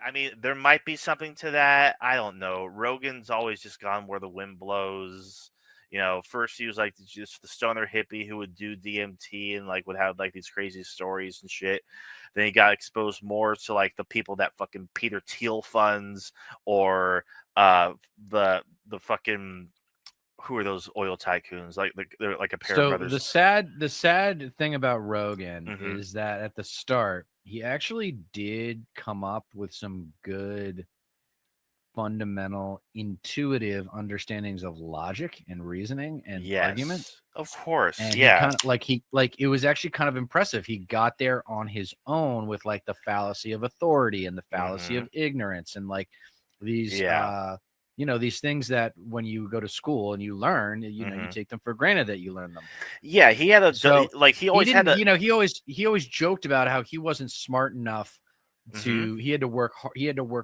I mean, there might be something to that. I don't know. Rogan's always just gone where the wind blows. First he was like just the stoner hippie who would do DMT and like would have like these crazy stories and shit. Then he got exposed more to like the people that fucking Peter Thiel funds, or the fucking, who are those oil tycoons? Like they're like a pair of So the brothers. sad thing about Rogan Hmm. is that at the start he actually did come up with some good fundamental intuitive understandings of logic and reasoning and argument. Yes, of course. And he Yeah. kind of like it was actually kind of impressive. He got there on his own with like the fallacy of authority and the fallacy Hmm. of ignorance and like these Yeah. these things that when you go to school and you learn, you Hmm. take them for granted that you learn them. Yeah, he had So like he he always had didn't, a. he always joked about how he wasn't smart enough Hmm. he had to work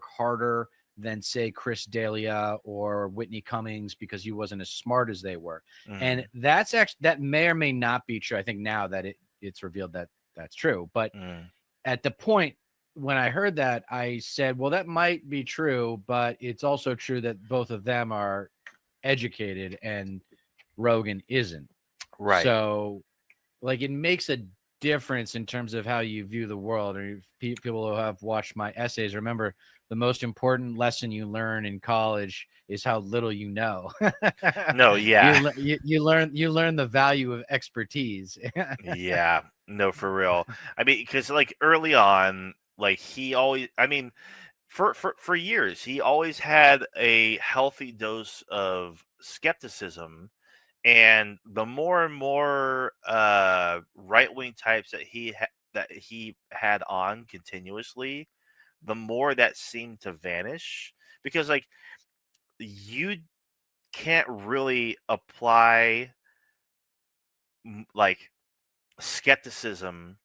harder than say Chris D'Elia or Whitney Cummings because he wasn't as smart as they were. And Hmm. that's actually, that may or may not be true. I think now that it's revealed that that's true. But Hmm. at the point when I heard that, I said, well, that might be true, but it's also true that both of them are educated and Rogan isn't. Right. So like it makes a difference in terms of how you view the world. Or people who have watched my essays remember the most important lesson you learn in college is how little you know. No. Yeah. You learn the value of expertise. Yeah. No, for real. I mean, because like early on, like he always. I mean, for years, he always had a healthy dose of skepticism. And the more and more right wing types that he had on continuously, the more that seemed to vanish, because like you can't really apply like skepticism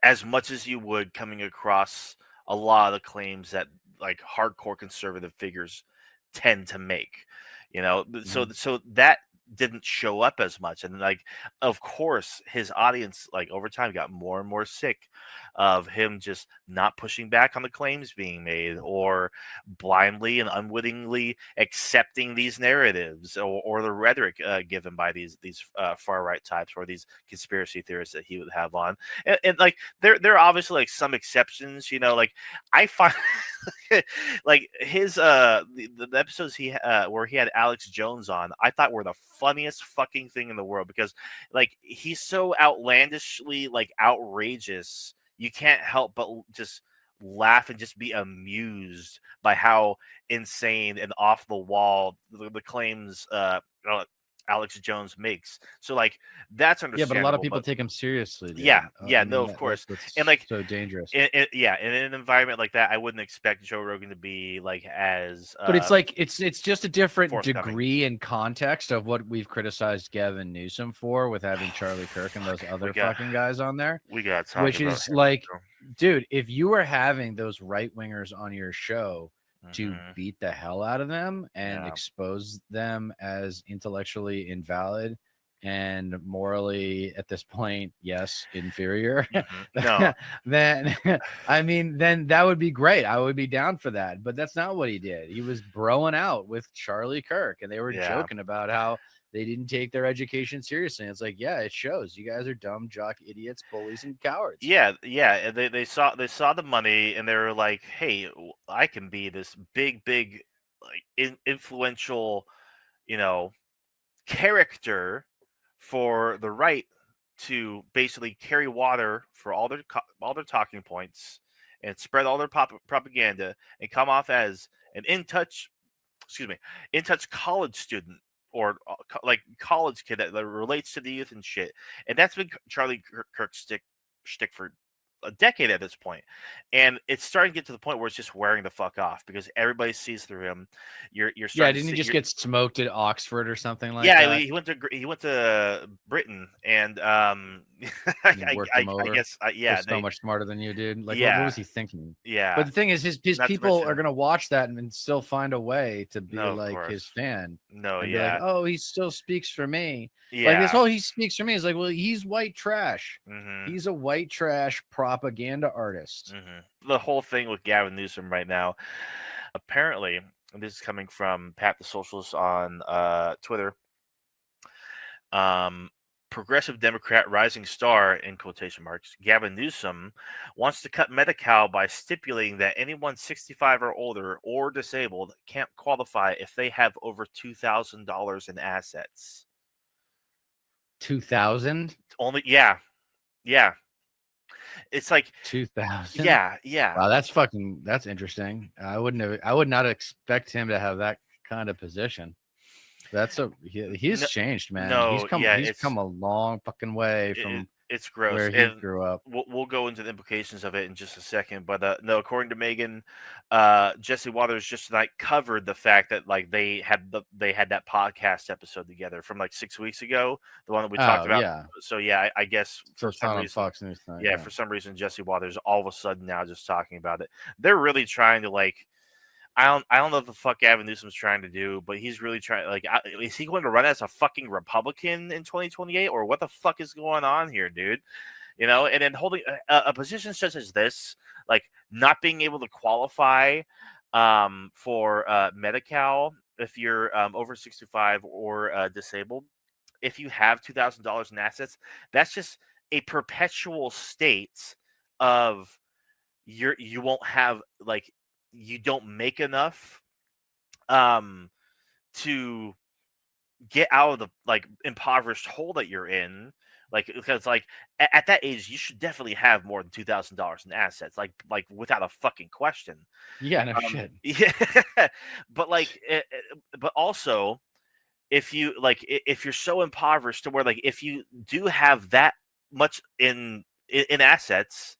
as much as you would coming across a lot of the claims that like hardcore conservative figures tend to make. So Mhm. that didn't show up as much, and like of course his audience like over time got more and more sick of him just not pushing back on the claims being made, or blindly and unwittingly accepting these narratives, or the rhetoric given by these far right types, or these conspiracy theorists that he would have on. And like there are obviously like some exceptions, like I find like his the episodes where he had Alex Jones on, I thought were the funniest fucking thing in the world, because like he's so outlandishly like outrageous, you can't help but just laugh and just be amused by how insane and off the wall the claims Alex Jones makes. So like that's Yeah, but a lot of understandable, people but take him seriously, yeah, dude. yeah, I no, mean, of that's course. And what's like so dangerous. yeah, in an environment like that, I wouldn't expect Joe Rogan to be like as But it's like it's just a different forthcoming. degree and context of what we've criticized Gavin Newsom for with having Oh, Charlie Kirk and those fuck, other fucking guys on there, we got to talk which about is him. like, dude, if you were having those right wingers on your show to Hmm. beat the hell out of them and Yeah. expose them as intellectually invalid and morally at this point, yes, inferior, No. then I mean, then that would be great. I would be down for that. But that's not what he did. He was broing out with Charlie Kirk and they were Yeah. joking about how they didn't take their education seriously. And it's like, yeah, it shows. You guys are dumb, jock idiots, bullies, and cowards. Yeah, yeah. And they saw the money, and they were like, "Hey, I can be this big like influential, you know, character for the right to basically carry water for all their talking points, and spread all their propaganda, and come off as an excuse me, in touch college student, or like college kid that relates to the youth and shit." And that's been Charlie Kirk's shtick for a decade at this point, and it's starting to get to the point where it's just wearing the fuck off, because everybody sees through him. You're Yeah, starting to didn't he see. just get smoked at Oxford or something like Yeah, that? he went to Britain, and and he worked him I over. guess They're yeah so much smarter than you, dude. Like, what yeah was he thinking? But yeah. the thing is, his Not to people are mention, gonna watch that and still find a way to be no, of like his course, fan no, and be like, yeah, "Oh, he still speaks for me." Like this yeah. whole "he speaks for me" is like, well, he's white trash. hmm He's a white trash propaganda artist. The whole thing with Gavin Newsom right now, apparently, and this is coming from Pat the Socialist on Twitter. Um, Progressive Democrat rising star in quotation marks Gavin Newsom wants to cut Medi-Cal by stipulating that anyone 65 or older or disabled can't qualify if they have over $2,000 in assets. 2000? Only, yeah, yeah. It's like, 2000? yeah. Wow, that's interesting. I would not expect him to have that kind of position. He's No, changed, man. no, yeah. He's come a long fucking way from It's gross, where he and grew up. we'll go into the implications of it in just a second. But no, according to Megan, Jesse Waters just tonight covered the fact that like they had that podcast episode together from like 6 weeks ago, the one that we talked Oh about. yeah. So yeah, I guess for So it's some not on reason, Fox News tonight. yeah, Yeah. for some reason Jesse Waters all of a sudden now just talking about it. They're really trying to like. I don't know what the fuck Gavin Newsom's trying to do, but he's really trying. Like, is he going to run as a fucking Republican in 2028, or what the fuck is going on here, dude? And then holding a position such as this, like not being able to qualify for Medi-Cal if you're over 65 or disabled, if you have $2,000 in assets, that's just a perpetual state of you won't have like you don't make enough um to get out of the like impoverished hole that you're in, like because like at that age you should definitely have more than $2,000 in assets, like without a fucking question. Yeah, no shit. Yeah. But like but also if you like if you're so impoverished to where like if you do have that much in assets,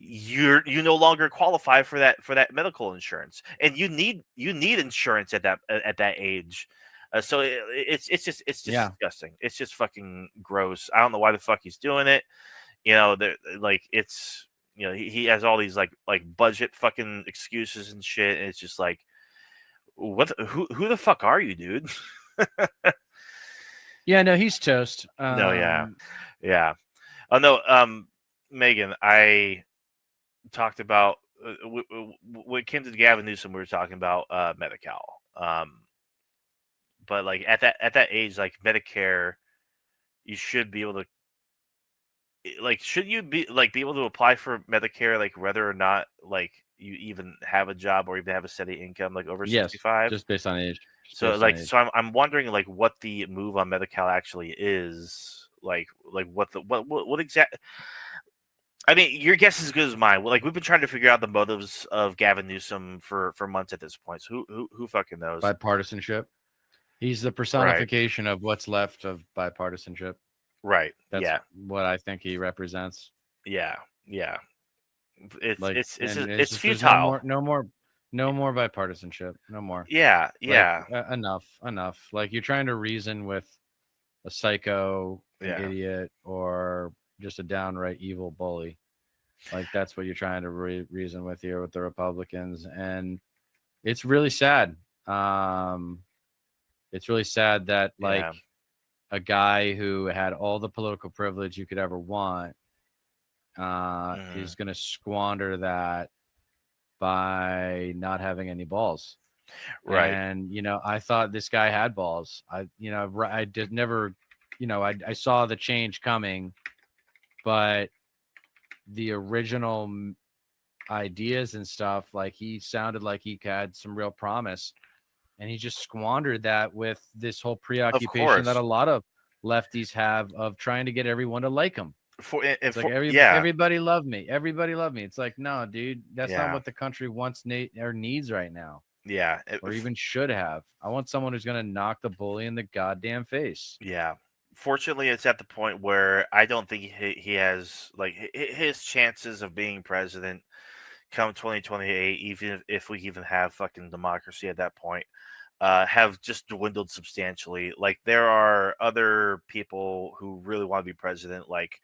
you no longer qualify for that medical insurance, and you need insurance at that age. So it's just Yeah. disgusting. It's just fucking gross. I don't know why the fuck he's doing it. Like it's he has all these like budget fucking excuses and shit, and it's just like who the fuck are you, dude? Yeah, no, he's toast. No, yeah. Oh no, Megan, I talked about when it came to Gavin Newsom, we were talking about Medi-Cal. But like at that age, like Medicare, you should be able to like should you be able to apply for Medicare like whether or not like you even have a job or even have a steady income like over Yes, 65. just based on age. So like so I'm wondering like what the move on Medi-Cal actually is. Like what exact I mean, your guess is as good as mine. Like we've been trying to figure out the motives of Gavin Newsom for months at this point. So who fucking knows? Bipartisanship. He's the Right. personification of what's left of bipartisanship. Right. That's Yeah. what I think he represents. Yeah. Yeah. It's Like, it's it's and it's just there's futile. no more bipartisanship. No more. Yeah. Like, Yeah. enough. Like you're trying to reason with a psycho, an Yeah. idiot, or just a downright evil bully. Like that's what you're trying to reason with here with the Republicans, and it's really sad. It's really sad that like Yeah. a guy who had all the political privilege you could ever want is going to squander that by not having any balls. Right. And I thought this guy had balls. I did never, I saw the change coming, but the original ideas and stuff, like he sounded like he had some real promise, and he just squandered that with this whole preoccupation that a lot of lefties have of trying to get everyone to like him. It's like everybody love me. Everybody love me. It's like, no, dude, that's not what the country wants or needs right now. Yeah. Or even should have. I want someone who's going to knock the bully in the goddamn face. Yeah. Fortunately, it's at the point where I don't think he has like his chances of being president come 2028, even if we even have fucking democracy at that point, have just dwindled substantially. Like there are other people who really want to be president, like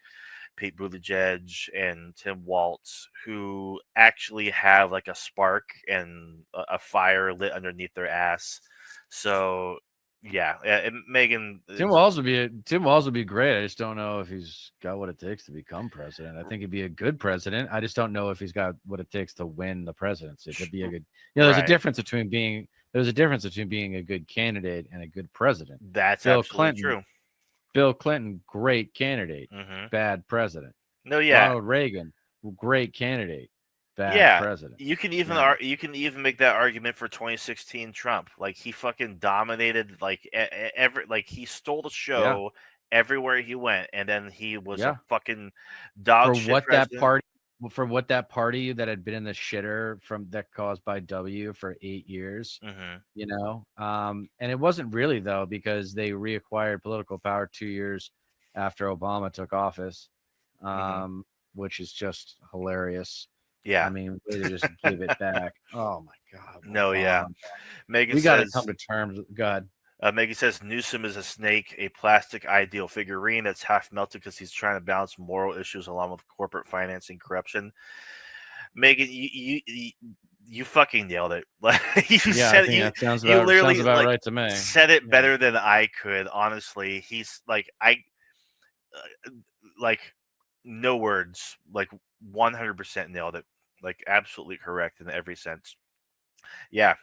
Pete Buttigieg and Tim Walz, who actually have like a spark and a fire lit underneath their ass. So yeah, and Megan Tim is Walz would be great. I just don't know if he's got what it takes to become president. I think he'd be a good president. I just don't know if he's got what it takes to win the presidency. To be a good, there's a right. difference between being a good candidate and a good president. That's Bill absolutely Clinton, true. Bill Clinton, great candidate, Hmm. bad president. No, yeah, Ronald Reagan, great candidate, bad yeah. president. You can even You know, you can even make that argument for 2016 Trump. Like he fucking dominated like every like he stole the yeah, show everywhere he went, and then he was a yeah. fucking dog For shit what that president. party that had been in the shitter from that caused by W for 8 years, Hmm. and it wasn't really though because they reacquired political power 2 years after Obama took office, Hmm. which is just hilarious. I Yeah. mean, way to just give it back. Oh my God, No, yeah. Obama. Megan We got to come says to terms. God, Megan says Newsom is a snake, a plastic ideal figurine that's half melted because he's trying to balance moral issues along with corporate financing corruption. Megan, you fucking nailed it. Like you yeah, I said, think that you sounds literally about like right to me. said it Yeah, better than I could. Honestly, he's like like no words, like 100% nailed it. Like absolutely correct in every sense. Yeah,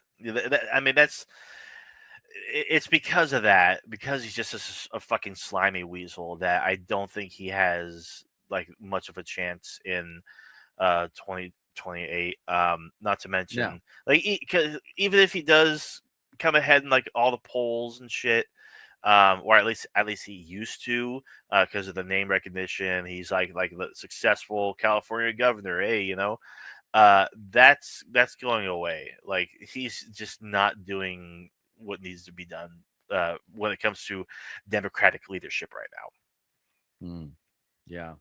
I mean it's because of that, because he's just a fucking slimy weasel that I don't think he has like much of a chance in 2028. Not to yeah, mention like 'cause even if he does come ahead in like all the polls and shit, or at least he used to, because of the name recognition. He's like the successful California governor. Hey, that's going away. Like he's just not doing what needs to be done when it comes to democratic leadership right now. mm, yeah.